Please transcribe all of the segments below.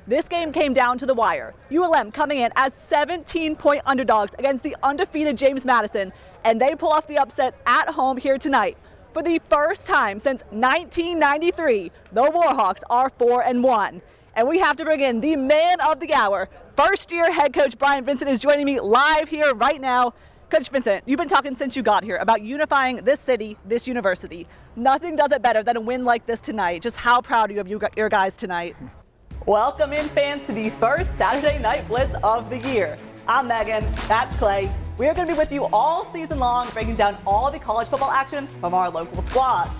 This game came down to the wire. ULM coming in as 17-point underdogs against the undefeated James Madison, and they pull off the upset at home here tonight. For the first time since 1993, the Warhawks are 4-1. And we have to bring in the man of the hour. First-year head coach Brian Vincent is joining me live here right now. Coach Vincent, you've been talking since you got here about unifying this city, this university. Nothing does it better than a win like this tonight. Just how proud are you of your guys tonight? Welcome in, fans, to the first Saturday Night Blitz of the year. I'm Megan, that's Clay. We're going to be with you all season long, breaking down all the college football action from our local squads.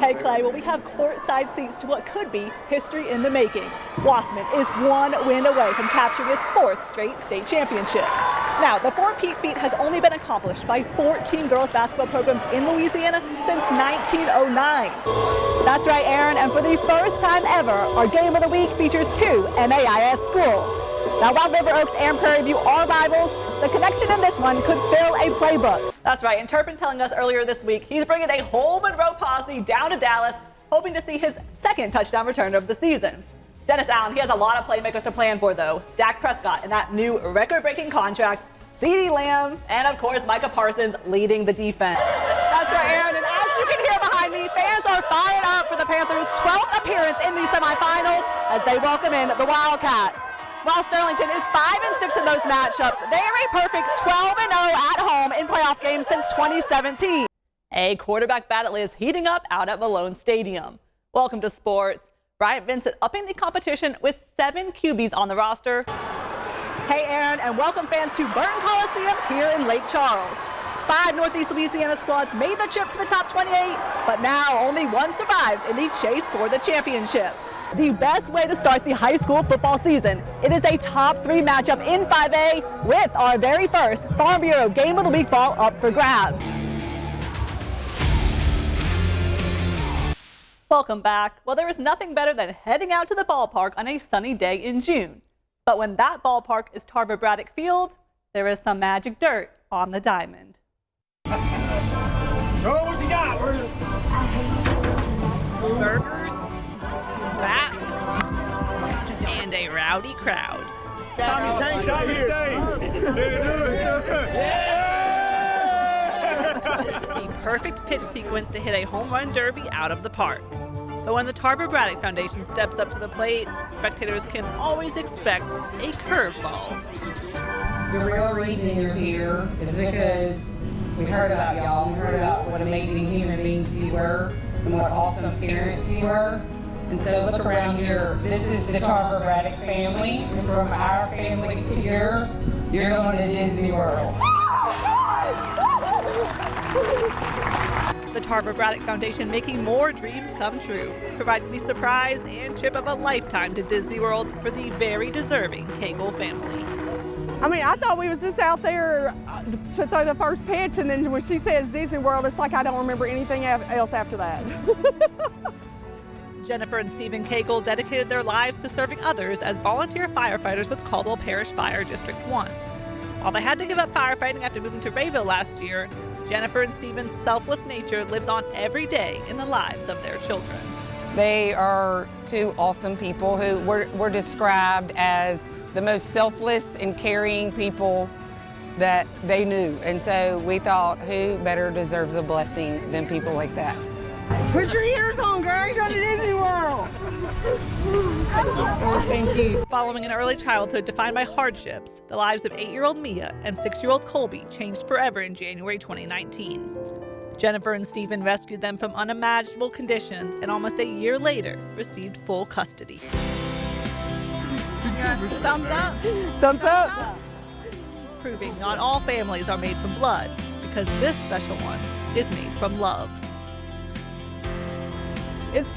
Hey Clay, well, we have courtside seats to what could be history in the making. Wasserman is one win away from capturing its fourth straight state championship. Now, the four-peat feat has only been accomplished by 14 girls basketball programs in Louisiana since 1909. That's right, Aaron, and for the first time ever, our game of the week features two MAIS schools. Now, while River Oaks and Prairie View are rivals, the connection in this one could fill a playbook. That's right, and Turpin telling us earlier this week he's bringing a whole Monroe posse down to Dallas, hoping to see his second touchdown return of the season. Dennis Allen, he has a lot of playmakers to plan for, though. Dak Prescott in that new record-breaking contract, CeeDee Lamb, and of course Micah Parsons leading the defense. That's right, Aaron, and as you can hear behind me, fans are fired up for the Panthers' 12th appearance in the semifinals as they welcome in the Wildcats. While Sterlington is 5-6 in those matchups, they are a perfect 12-0 at home in playoff games since 2017. A quarterback battle is heating up out at Malone Stadium. Welcome to sports. Brian Vincent upping the competition with 7 QBs on the roster. Hey Aaron, and welcome fans to Burton Coliseum here in Lake Charles. 5 Northeast Louisiana squads made the trip to the top 28, but now only one survives in the chase for the championship. The best way to start the high school football season. It is a top 3 matchup in 5A with our very first Farm Bureau Game of the Week ball up for grabs. Welcome back. Well, there is nothing better than heading out to the ballpark on a sunny day in June. But when that ballpark is Tarver Braddock Field, there is some magic dirt on the diamond. Oh, what you got? Burgers, bats, and a rowdy crowd. Tommy here. The perfect pitch sequence to hit a home run derby out of the park. But when the Tarver Braddock Foundation steps up to the plate, spectators can always expect a curveball. The real reason you're here is because we heard about y'all. We heard about what amazing human beings you were and what awesome parents you were. And so look around here. This is the Tarver Braddock family. And from our family to yours, you're going to Disney World. The Tarver Braddock Foundation making more dreams come true, providing the surprise and trip of a lifetime to Disney World for the very deserving Cagle family. I mean, I thought we was just out there to throw the first pitch, and then when she says Disney World, it's like I don't remember anything else after that. Jennifer and Stephen Cagle dedicated their lives to serving others as volunteer firefighters with Caldwell Parish Fire District 1. While they had to give up firefighting after moving to Rayville last year, Jennifer and Stephen's selfless nature lives on every day in the lives of their children. They are two awesome people who were described as the most selfless and caring people that they knew. And so we thought, who better deserves a blessing than people like that? Put your ears on, girl. You're going to Disney World. Oh, thank you. Following an early childhood defined by hardships, the lives of 8-year-old Mia and 6-year-old Colby changed forever in January 2019. Jennifer and Stephen rescued them from unimaginable conditions and almost a year later received full custody. Thumbs up. Thumbs up. Proving not all families are made from blood, because this special one is made from love. It's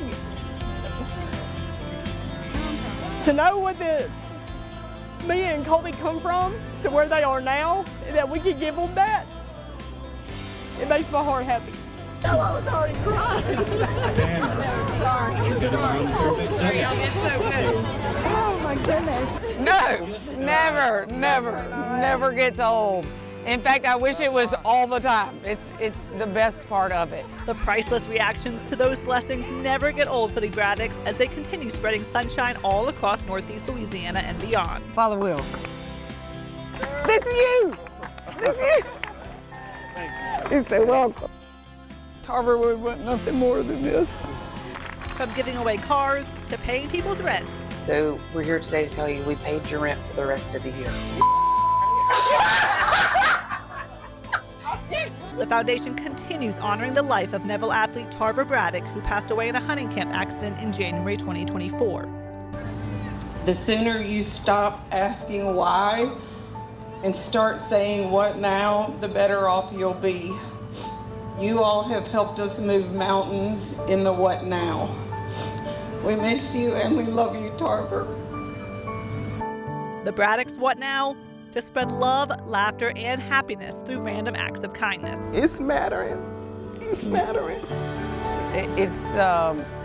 to know what Mia and Colby come from to where they are now, that we could give them that. It makes my heart happy. Oh, I was already crying. Sorry, y'all get so good. Oh my goodness. No, never gets old. In fact, I wish it was all the time. It's the best part of it. The priceless reactions to those blessings never get old for the Braddocks as they continue spreading sunshine all across Northeast Louisiana and beyond. Father Will. This is you! This is you! You're so welcome. Tarver would want nothing more than this. From giving away cars to paying people's rent. So we're here today to tell you we paid your rent for the rest of the year. The foundation continues honoring the life of Neville athlete Tarver Braddock, who passed away in a hunting camp accident in January 2024. The sooner you stop asking why and start saying what now, the better off you'll be. You all have helped us move mountains in the what now. We miss you and we love you, Tarver. The Braddocks What Now? To spread love, laughter, and happiness through random acts of kindness. It's mattering. It's mattering. It's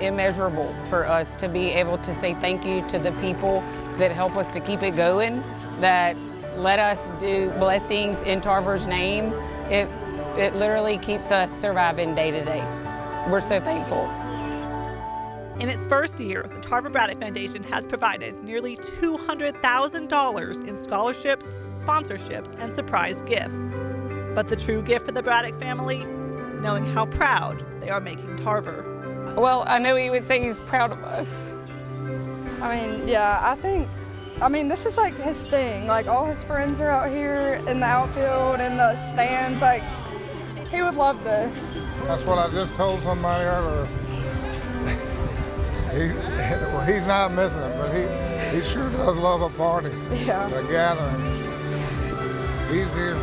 immeasurable for us to be able to say thank you to the people that help us to keep it going, that let us do blessings in Tarver's name. It literally keeps us surviving day to day. We're so thankful. In its first year, the Tarver Braddock Foundation has provided nearly $200,000 in scholarships, sponsorships, and surprise gifts. But the true gift for the Braddock family? Knowing how proud they are making Tarver. Well, I know he would say he's proud of us. I mean, yeah, this is like his thing. Like, all his friends are out here in the outfield and the stands. Like, he would love this. That's what I just told somebody earlier. He's not missing it, but he sure does love a party, Yeah. a gathering. He's here.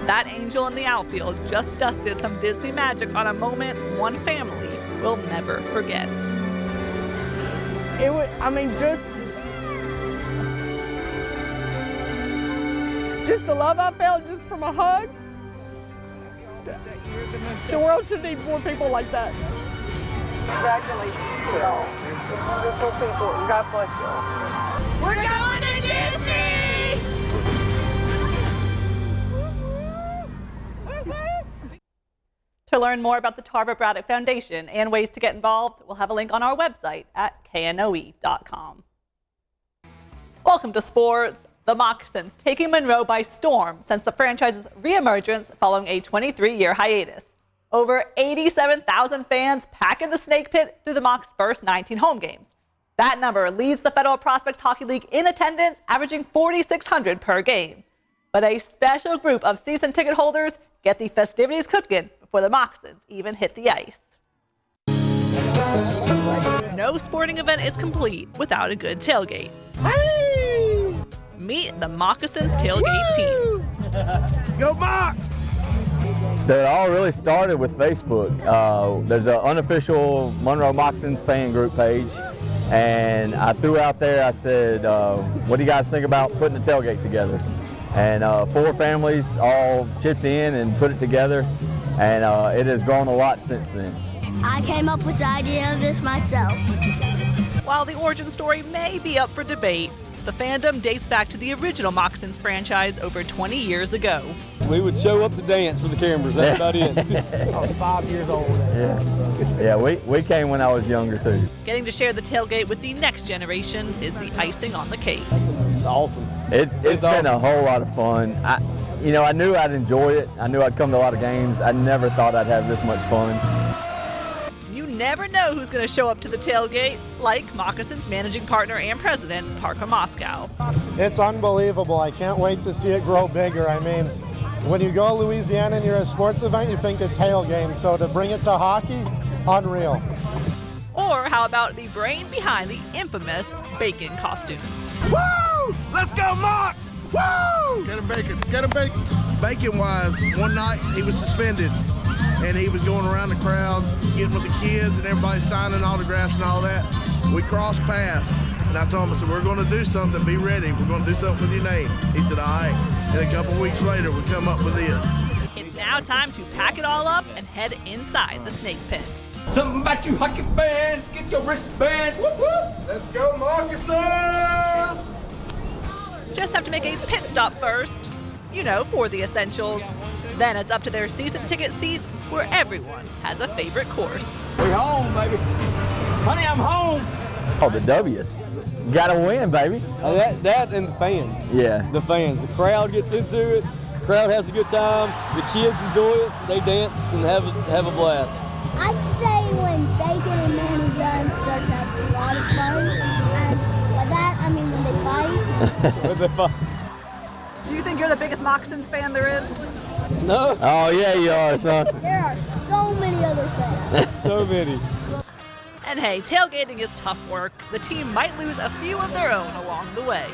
That angel in the outfield just dusted some Disney magic on a moment one family will never forget. It would, just the love I felt just from a hug. The world should need more people like that. Congratulations to y'all. It's wonderful people. God bless y'all. We're going to Disney! To learn more about the Tarver Braddock Foundation and ways to get involved, we'll have a link on our website at knoe.com. Welcome to sports. The Moccasins taking Monroe by storm since the franchise's reemergence following a 23-year hiatus. Over 87,000 fans packing the Snake Pit through the Mocs' first 19 home games. That number leads the Federal Prospects Hockey League in attendance, averaging 4,600 per game. But a special group of season ticket holders get the festivities cooking before the Moccasins even hit the ice. No sporting event is complete without a good tailgate. Meet the Moccasins tailgate team. Go Mocs! So it all really started with Facebook. There's an unofficial Monroe Moccasins fan group page, and I threw out there, I said, what do you guys think about putting a tailgate together? And 4 families all chipped in and put it together, and it has grown a lot since then. I came up with the idea of this myself. While the origin story may be up for debate, the fandom dates back to the original Moccasins franchise over 20 years ago. We would show up to dance for the cameras, that's about it. I was 5 years old. Yeah, we came when I was younger too. Getting to share the tailgate with the next generation is the icing on the cake. It's awesome. It's been a whole lot of fun. I knew I'd enjoy it. I knew I'd come to a lot of games. I never thought I'd have this much fun. You never know who's going to show up to the tailgate, like Moccasins managing partner and president Parker Moscow. It's unbelievable. I can't wait to see it grow bigger. I mean, when you go to Louisiana and you're at a sports event, you think of tail games. So to bring it to hockey, unreal. Or how about the brain behind the infamous bacon costumes? Woo! Let's go Mocs! Woo! Get him bacon. Get him bacon. Bacon-wise, one night he was suspended, and he was going around the crowd, getting with the kids and everybody signing autographs and all that. We crossed paths, and I told him, I said, we're going to do something, be ready. We're going to do something with your name. He said, all right. And a couple weeks later, we come up with this. It's now time to pack it all up and head inside the Snake Pit. Something about you hockey fans, get your wristbands, whoop whoop! Let's go Moccasins! just have to make a pit stop first, you know, for the essentials. Then it's up to their season ticket seats where everyone has a favorite course. We home, baby. Honey, I'm home. Oh, the W's. Gotta win, baby. That and the fans. Yeah. The fans. The crowd gets into it. The crowd has a good time. The kids enjoy it. They dance and have a blast. I'd say when Bacon and Manny Run starts having a lot of fun. And by that, I mean when they fight. Do you think you're the biggest Moccasins fan there is? No. Oh, yeah, you are, son. There are so many other fans. So many. And hey, tailgating is tough work. The team might lose a few of their own along the way.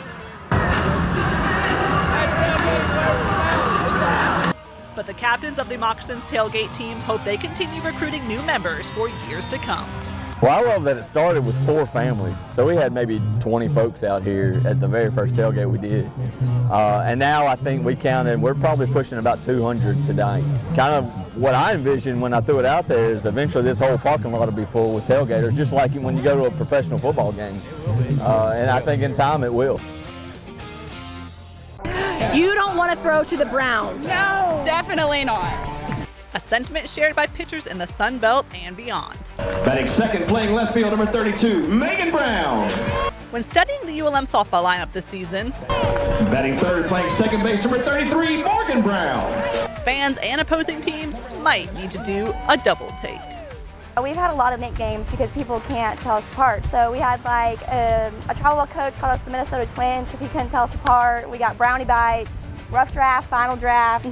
But the captains of the Moccasins tailgate team hope they continue recruiting new members for years to come. Well, I love that it started with 4 families. So we had maybe 20 folks out here at the very first tailgate we did. And now I think we're probably pushing about 200 tonight. Kind of what I envisioned when I threw it out there is eventually this whole parking lot will be full with tailgaters, just like when you go to a professional football game. And I think in time it will. You don't want to throw to the Browns. No, definitely not. A sentiment shared by pitchers in the Sun Belt and beyond. Batting second, playing left field, number 32, Megan Brown. When studying the ULM softball lineup this season, Batting third, playing second base, number 33, Morgan Brown. fans and opposing teams might need to do a double take. We've had a lot of nicknames because people can't tell us apart. So we had like a travel ball coach called us the Minnesota Twins because he couldn't tell us apart. We got Brownie Bites, Rough Draft, Final Draft.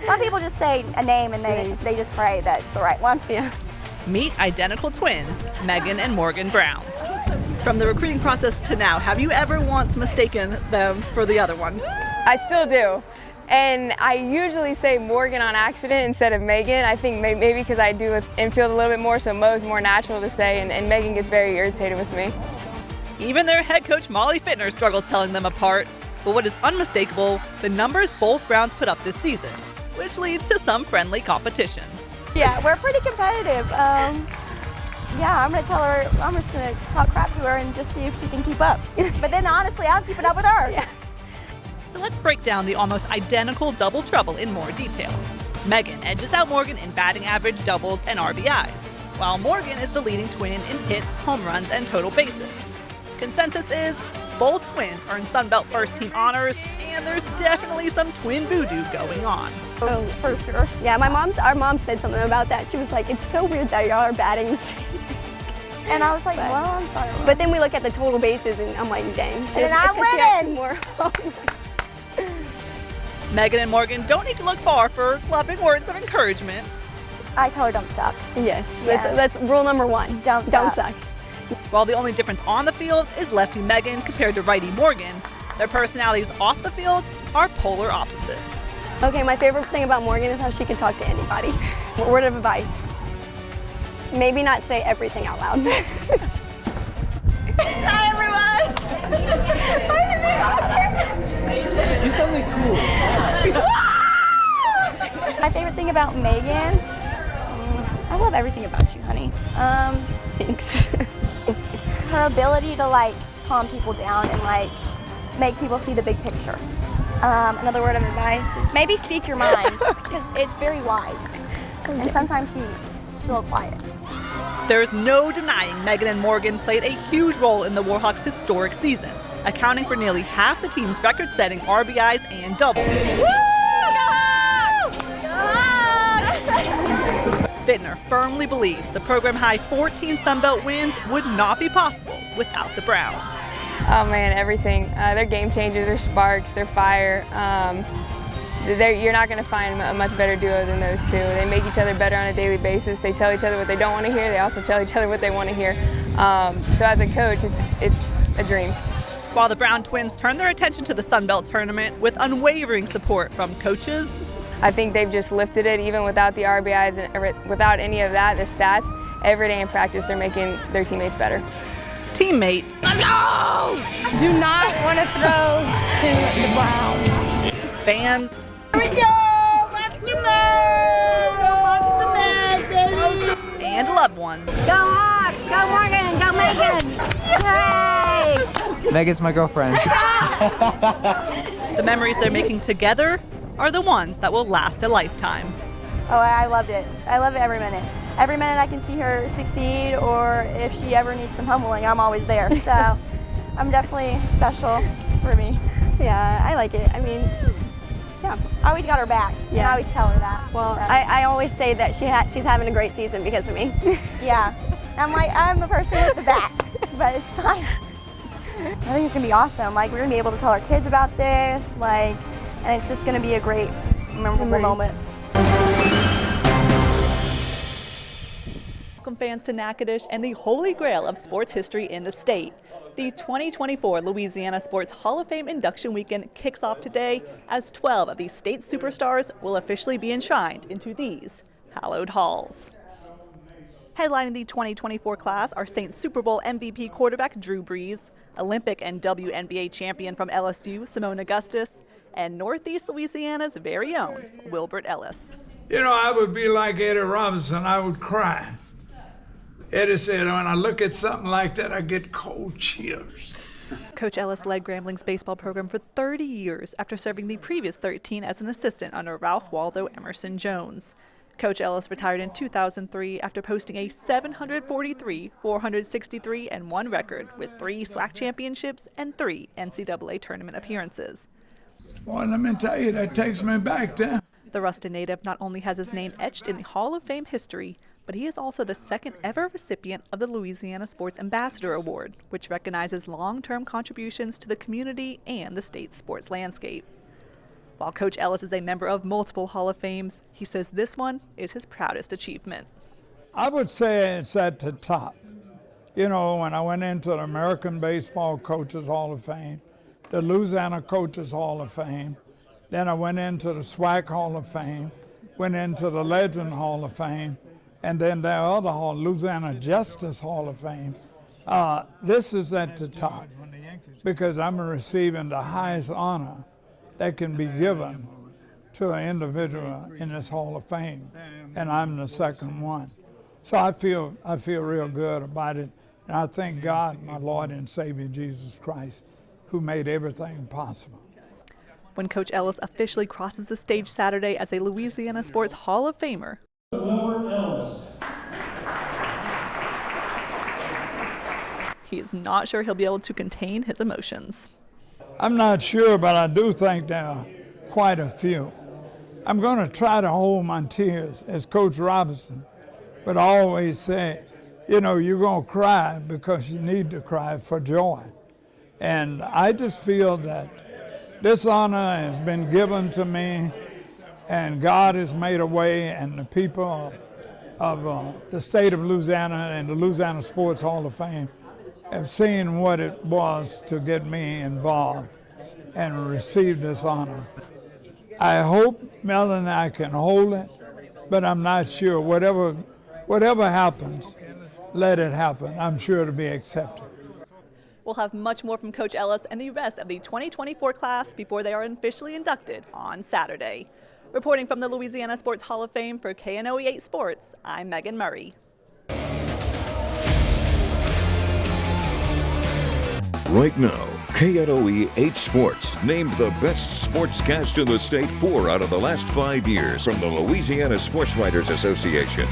Some people just say a name and they just pray that it's the right one. Yeah. Meet identical twins, Megan and Morgan Brown. From the recruiting process to now, have you ever once mistaken them for the other one? I still do. And I usually say Morgan on accident instead of Megan. I think maybe because I do with infield a little bit more, so Mo's more natural to say, and Megan gets very irritated with me. Even their head coach Molly Fittner struggles telling them apart. But what is unmistakable, the numbers both Browns put up this season, which leads to some friendly competition. Yeah, we're pretty competitive. Yeah, I'm gonna tell her, I'm just gonna talk crap to her and just see if she can keep up. But then honestly, I'm keeping up with her. Yeah. So let's break down the almost identical double trouble in more detail. Megan edges out Morgan in batting average, doubles, and RBIs, while Morgan is the leading twin in hits, home runs, and total bases. Consensus is both twins are in Sunbelt first team honors, and there's definitely some twin voodoo going on. Oh, for sure. Yeah, our mom said something about that. She was like, it's so weird that y'all are batting the same thing. And I was like, well, I'm sorry. But then we look at the total bases and I'm like, dang. And then I'm winning. More. Megan and Morgan don't need to look far for loving words of encouragement. I tell her don't suck. Yes, yeah. That's rule number one. Don't suck. While the only difference on the field is lefty Megan compared to righty Morgan, their personalities off the field are polar opposites. Okay, my favorite thing about Morgan is how she can talk to anybody. Word of advice. Maybe not say everything out loud. Hi, everyone. Do something cool. My favorite thing about Megan, I love everything about you, honey. Thanks. Her ability to like calm people down and like make people see the big picture. Another word of advice is maybe speak your mind because it's very wise. Okay. And sometimes she's a little quiet. There's no denying Megan and Morgan played a huge role in the Warhawks' historic season, accounting for nearly half the team's record-setting RBIs and doubles. Fittner firmly believes the program-high 14 Sunbelt wins would not be possible without the Browns. Oh man, everything. They're game changers, they're sparks, they're fire. You're not going to find a much better duo than those two. They make each other better on a daily basis. They tell each other what they don't want to hear. They also tell each other what they want to hear. So as a coach, it's a dream. While the Brown twins turn their attention to the Sun Belt tournament with unwavering support from coaches, I think they've just lifted it even without the RBIs and without any of that, the stats. Every day in practice, they're making their teammates better. Teammates. Let's go! Do not want to throw to the Browns. Fans. Here we go! Watch the magic! And loved ones. Go Hawks! Go Morgan! Go Megan! Yay! Megan's my girlfriend. The memories they're making together are the ones that will last a lifetime. Oh, I loved it. I love it every minute. Every minute I can see her succeed, or if she ever needs some humbling, I'm always there. So I'm definitely special for me. Yeah, I like it. I mean, yeah, I always got her back. Yeah, and I always tell her that. Well, so. I always say that she's having a great season because of me. Yeah, I'm like, I'm the person with the back, but it's fine. I think it's gonna be awesome. Like, we're gonna be able to tell our kids about this, like, and it's just gonna be a great, memorable moment. Welcome fans to Natchitoches and the holy grail of sports history in the state. The 2024 Louisiana Sports Hall of Fame induction weekend kicks off today as 12 of the state superstars will officially be enshrined into these hallowed halls. Headlining the 2024 class are Saints Super Bowl MVP quarterback Drew Brees, Olympic and WNBA champion from LSU Simone Augustus, and Northeast Louisiana's very own Wilbert Ellis. You know, I would be like Eddie Robinson, I would cry. Eddie said, when I look at something like that, I get cold chills. Coach Ellis led Grambling's baseball program for 30 years after serving the previous 13 as an assistant under Ralph Waldo Emerson Jones. Coach Ellis retired in 2003 after posting a 743, 463, and 1 record with 3 SWAC championships and 3 NCAA tournament appearances. Well, let me tell you, that takes me back there. The Ruston native not only has his name etched in the Hall of Fame history, but he is also the second ever recipient of the Louisiana Sports Ambassador Award, which recognizes long-term contributions to the community and the state's sports landscape. While Coach Ellis is a member of multiple Hall of Fames, he says this one is his proudest achievement. I would say it's at the top. You know, when I went into the American Baseball Coaches Hall of Fame, the Louisiana Coaches Hall of Fame, then I went into the SWAC Hall of Fame, went into the Legend Hall of Fame, and then the other hall, Louisiana Justice Hall of Fame. This is at the top because I'm receiving the highest honor that can be given to an individual in this Hall of Fame, and I'm the second one. So I feel real good about it, and I thank God, my Lord and Savior Jesus Christ, who made everything possible. When Coach Ellis officially crosses the stage Saturday as a Louisiana Sports Hall of Famer, Wilbert Ellis. he is not sure he'll be able to contain his emotions. I'm not sure, but I do think there are quite a few. I'm going to try to hold my tears, as Coach Robinson would always say, you know, you're going to cry because you need to cry for joy. And I just feel that this honor has been given to me, and God has made a way, and the people of the state of Louisiana and the Louisiana Sports Hall of Fame have seen what it was to get me involved and receive this honor. I hope Mel and I can hold it, but I'm not sure. Whatever happens, let it happen. I'm sure it'll be accepted. We'll have much more from Coach Ellis and the rest of the 2024 class before they are officially inducted on Saturday. Reporting from the Louisiana Sports Hall of Fame for KNOE 8 Sports, I'm Megan Murray. Right now, KNOE 8 Sports named the best sportscast in the state 4 out of the last 5 years from the Louisiana Sports Writers Association.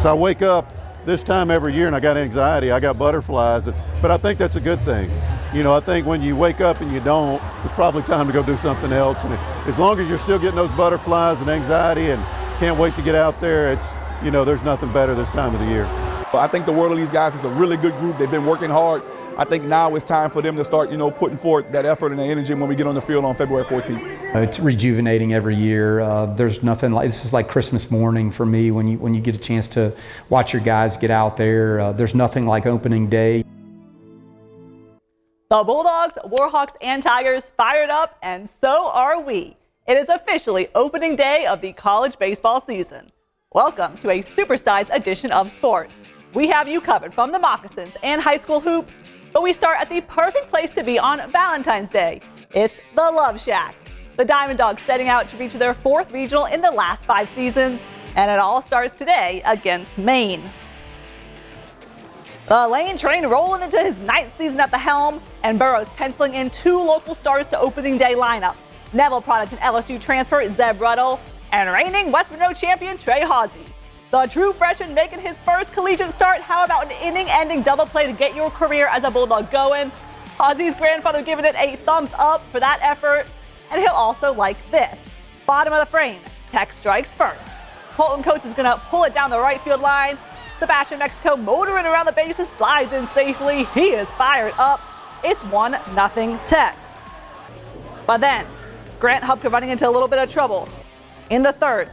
So I wake up this time every year and I got anxiety, I got butterflies, but I think that's a good thing. You know, I think when you wake up and you don't, it's probably time to go do something else. And as long as you're still getting those butterflies and anxiety and can't wait to get out there, it's, you know, there's nothing better this time of the year. I think the World of these guys is a really good group. They've been working hard. I think now it's time for them to start, you know, putting forth that effort and the energy when we get on the field on February 14th. It's rejuvenating every year. There's nothing like, this is like Christmas morning for me when you get a chance to watch your guys get out there. There's nothing like opening day. The Bulldogs, Warhawks, and Tigers fired up, and so are we. It is officially opening day of the college baseball season. Welcome to a supersized edition of sports. We have you covered from the Moccasins and high school hoops, but we start at the perfect place to be on Valentine's Day. It's the Love Shack. The Diamond Dogs setting out to reach their 4th regional in the last 5 seasons, and it all starts today against Maine. The Lane train rolling into his 9th season at the helm, and Burrows penciling in 2 local stars to opening day lineup. Neville product and LSU transfer Zeb Ruddle, and reigning West Monroe champion Trey Hawsey. The true freshman making his first collegiate start. How about an inning-ending double play to get your career as a Bulldog going? Hawsey's grandfather giving it a thumbs up for that effort, and he'll also like this. Bottom of the frame, Tech strikes first. Colton Coates is going to pull it down the right field line. Sebastian Mexico motoring around the bases, slides in safely. He is fired up. It's 1-0 Tech. But then, Grant Hupka running into a little bit of trouble. In the 3rd,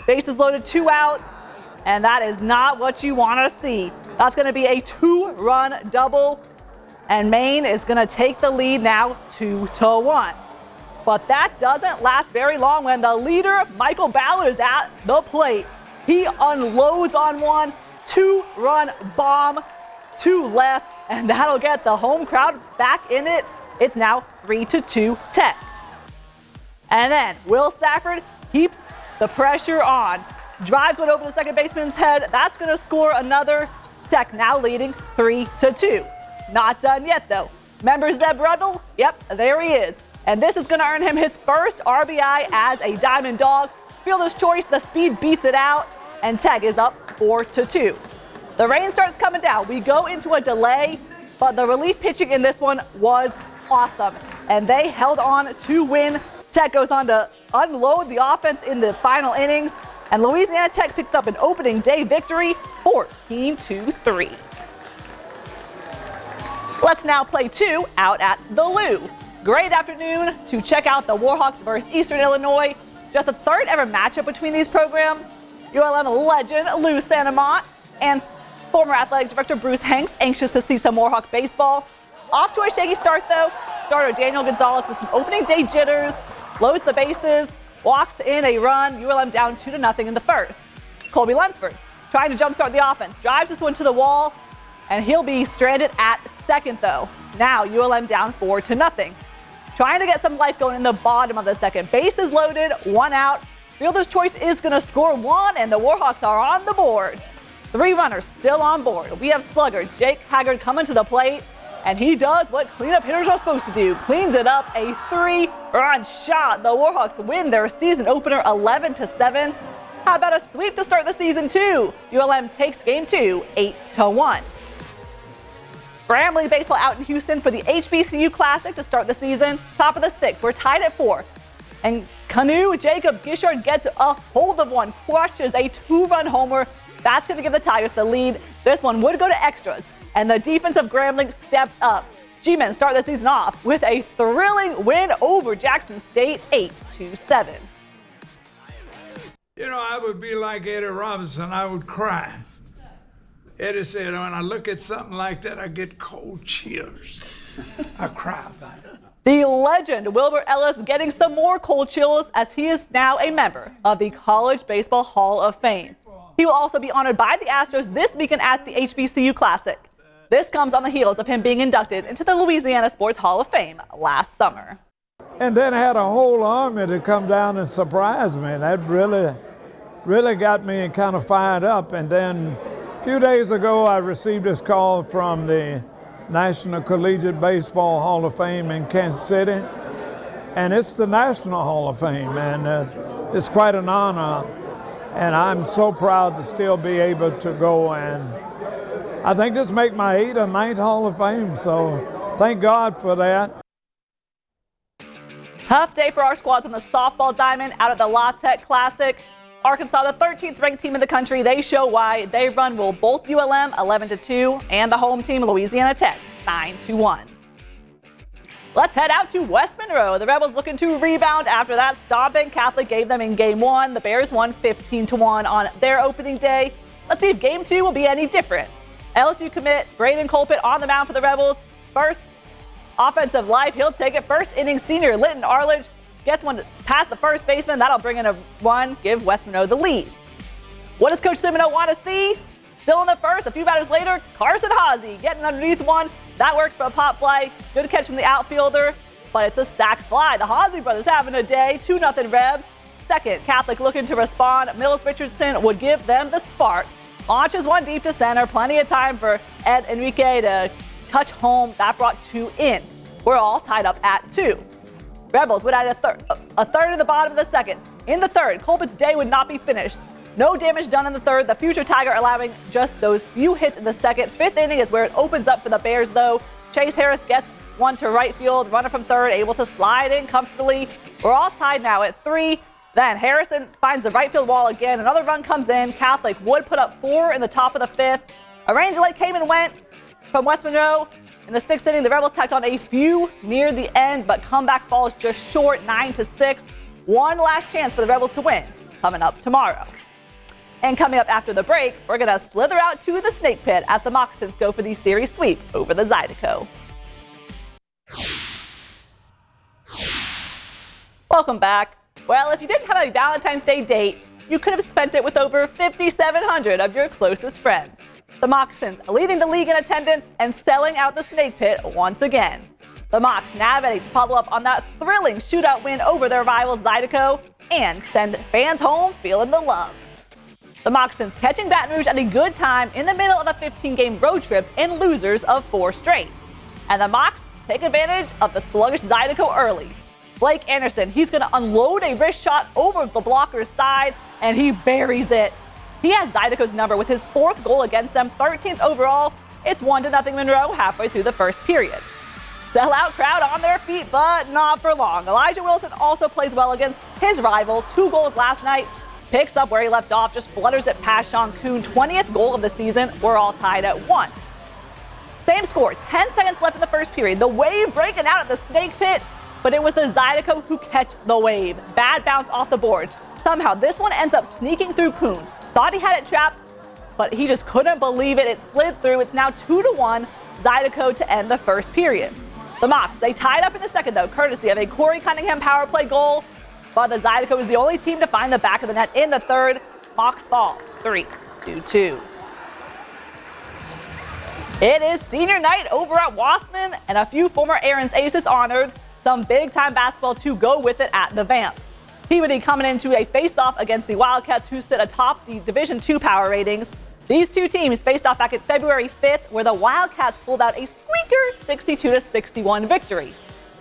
bases loaded, 2 outs, and that is not what you want to see. That's going to be a 2-run double, and Maine is going to take the lead now 2-1. But that doesn't last very long when the leader, Michael Ballard, is at the plate. He unloads on one, 2-run bomb to left, and that'll get the home crowd back in it. It's now 3-2 Tech. And then Will Stafford keeps the pressure on. Drives one over the second baseman's head. That's going to score another. Tech now leading 3-2. Not done yet, though. Remember Zeb Ruddle? Yep, there he is. And this is going to earn him his first RBI as a Diamond Dog. Fielder's choice, the speed beats it out, and Tech is up 4-2. The rain starts coming down. We go into a delay, but the relief pitching in this one was awesome, and they held on to win. Tech goes on to unload the offense in the final innings, and Louisiana Tech picks up an opening day victory, 14-3. Let's now play 2 out at the Lou. Great afternoon to check out the Warhawks versus Eastern Illinois. Just the 3rd ever matchup between these programs. ULM legend Lou Santamont and former athletic director Bruce Hanks anxious to see some Warhawk baseball. Off to a shaky start though. Starter Daniel Gonzalez with some opening day jitters, loads the bases, walks in a run. ULM down 2-0 in the 1st. Colby Lunsford trying to jumpstart the offense, drives this one to the wall, and he'll be stranded at 2nd though. Now ULM down 4-0. Trying to get some life going in the bottom of the 2nd. Bases loaded, 1 out. Fielder's choice is going to score 1, and the Warhawks are on the board. 3 runners still on board. We have slugger Jake Haggard coming to the plate, and he does what cleanup hitters are supposed to do. Cleans it up, a 3-run shot. The Warhawks win their season opener 11-7. How about a sweep to start the season too? ULM takes game 2, 8-1. Grambling baseball out in Houston for the HBCU Classic to start the season. Top of the 6th, we're tied at 4. And Canoe Jacob Gishard gets a hold of one, crushes a 2-run homer. That's going to give the Tigers the lead. This one would go to extras, and the defense of Grambling steps up. G-men start the season off with a thrilling win over Jackson State, 8-7. You know, I would be like Eddie Robinson. I would cry. Eddie said, when I look at something like that, I get cold chills. I cry about it. The legend Wilbur Ellis getting some more cold chills as he is now a member of the College Baseball Hall of Fame. He will also be honored by the Astros this weekend at the HBCU Classic. This comes on the heels of him being inducted into the Louisiana Sports Hall of Fame last summer. And then had a whole army to come down and surprise me. That really got me kind of fired up. And then a few days ago, I received this call from the National Collegiate Baseball Hall of Fame in Kansas City. And it's the National Hall of Fame, and it's quite an honor. And I'm so proud to still be able to go, and I think this make my 8th or 9th Hall of Fame, so thank God for that. Tough day for our squads on the softball diamond out at the La Tech Classic. Arkansas, the 13th ranked team in the country, they show why. They run will both ULM 11-2 and the home team Louisiana Tech 9-1. Let's head out to West Monroe. The Rebels looking to rebound after that stomping Catholic gave them in Game 1. The Bears won 15-1 on their opening day. Let's see if Game 2 will be any different. LSU commit Braden Colpitt on the mound for the Rebels. First offensive life, he'll take it. First inning senior Linton Arledge gets one past the first baseman. That'll bring in a run, give West Monroe the lead. What does Coach Semino want to see? Still in the first, a few batters later, Carson Hawsey getting underneath one. That works for a pop fly. Good catch from the outfielder, but it's a sac fly. The Hawsey brothers having a day, 2-0 Rebs. Second, Catholic looking to respond. Mills Richardson would give them the spark launches one deep to center. Plenty of time for Ed Enrique to touch home. That brought 2 in. We're all tied up at 2. Rebels would add a third in the bottom of the second. In the third, Colbit's day would not be finished. No damage done in the third. The future Tiger allowing just those few hits in the second. 5th inning is where it opens up for the Bears, though. Chase Harris gets one to right field. Runner from third able to slide in comfortably. We're all tied now at 3. Then Harrison finds the right field wall again. Another run comes in. Catholic would put up 4 in the top of the 5th. A range light came and went from West Monroe. In the 6th inning, the Rebels tacked on a few near the end, but comeback falls just short, 9-6. One last chance for the Rebels to win coming up tomorrow. And coming up after the break, we're going to slither out to the Snake Pit as the Moccasins go for the series sweep over the Zydeco. Welcome back. Well, if you didn't have a Valentine's Day date, you could have spent it with over 5,700 of your closest friends. The Moccasins leading the league in attendance and selling out the Snake Pit once again. The Mocs now ready to follow up on that thrilling shootout win over their rivals Zydeco and send fans home feeling the love. The Moccasins catching Baton Rouge at a good time in the middle of a 15-game road trip and losers of 4 straight. And the Mocs take advantage of the sluggish Zydeco early. Blake Anderson, he's going to unload a wrist shot over the blocker's side, and he buries it. He has Zydeco's number with his 4th goal against them, 13th overall. It's 1-0 Monroe halfway through the first period. Sellout crowd on their feet, but not for long. Elijah Wilson also plays well against his rival. 2 goals last night. Picks up where he left off, just flutters it past Sean Kuhn. 20th goal of the season. We're all tied at 1. Same score, 10 seconds left in the first period. The Wave breaking out at the Snake Pit, but it was the Zydeco who catch the Wave. Bad bounce off the board. Somehow this one ends up sneaking through Kuhn. Thought he had it trapped, but he just couldn't believe it. It slid through. It's now 2-1 Zydeco to end the first period. The Mocs, they tied up in the second, though, courtesy of a Corey Cunningham power play goal. But the Zydeco was the only team to find the back of the net in the third. Mocs fall 3-2. It is senior night over at Wassman, and a few former Aaron's aces honored. Some big-time basketball to go with it at the Vamp. Peabody coming into a face-off against the Wildcats, who sit atop the Division II power ratings. These two teams faced off back at February 5th, where the Wildcats pulled out a squeaker 62-61 victory.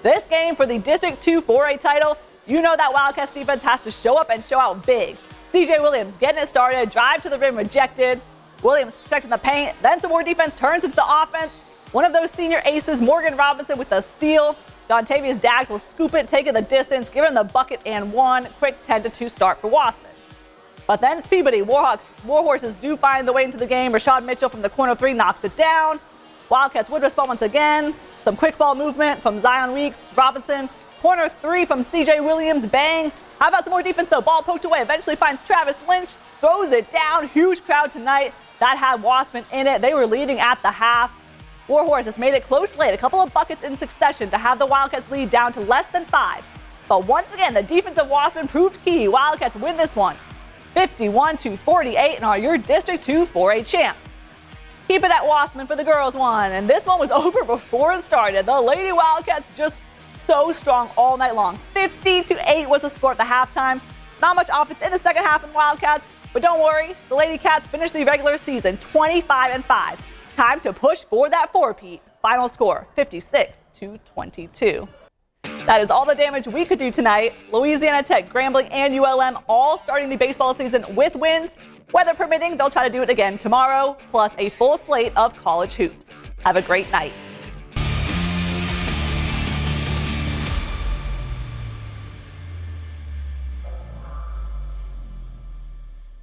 This game for the District 2 4A title, you know that Wildcats defense has to show up and show out big. CJ Williams getting it started, drive to the rim rejected. Williams protecting the paint, then some more defense turns into the offense. One of those senior aces, Morgan Robinson, with a steal. Dontavius Daggs will scoop it, taking the distance, give him the bucket and one. Quick 10-2 start for Wassman. But then it's Peabody. Warhorses do find the way into the game. Rashad Mitchell from the corner 3 knocks it down. Wildcats would respond once again. Some quick ball movement from Zion Weeks, Robinson. Corner 3 from CJ Williams, bang. How about some more defense though? Ball poked away, eventually finds Travis Lynch, throws it down. Huge crowd tonight. That had Wassman in it. They were leading at the half. Warhorses made it close late, a couple of buckets in succession to have the Wildcats lead down to less than 5. But once again, the defense of Wassman proved key. Wildcats win this one 51-48 and are your District 2 4A champs. Keep it at Wassman for the girls one, and this one was over before it started. The Lady Wildcats just so strong all night long. 50-8 was the score at the halftime. Not much offense in the second half from Wildcats, but don't worry, the Lady Cats finished the regular season 25-5. Time to push for that four-peat. Final score, 56-22. That is all the damage we could do tonight. Louisiana Tech, Grambling, and ULM all starting the baseball season with wins. Weather permitting, they'll try to do it again tomorrow, plus a full slate of college hoops. Have a great night.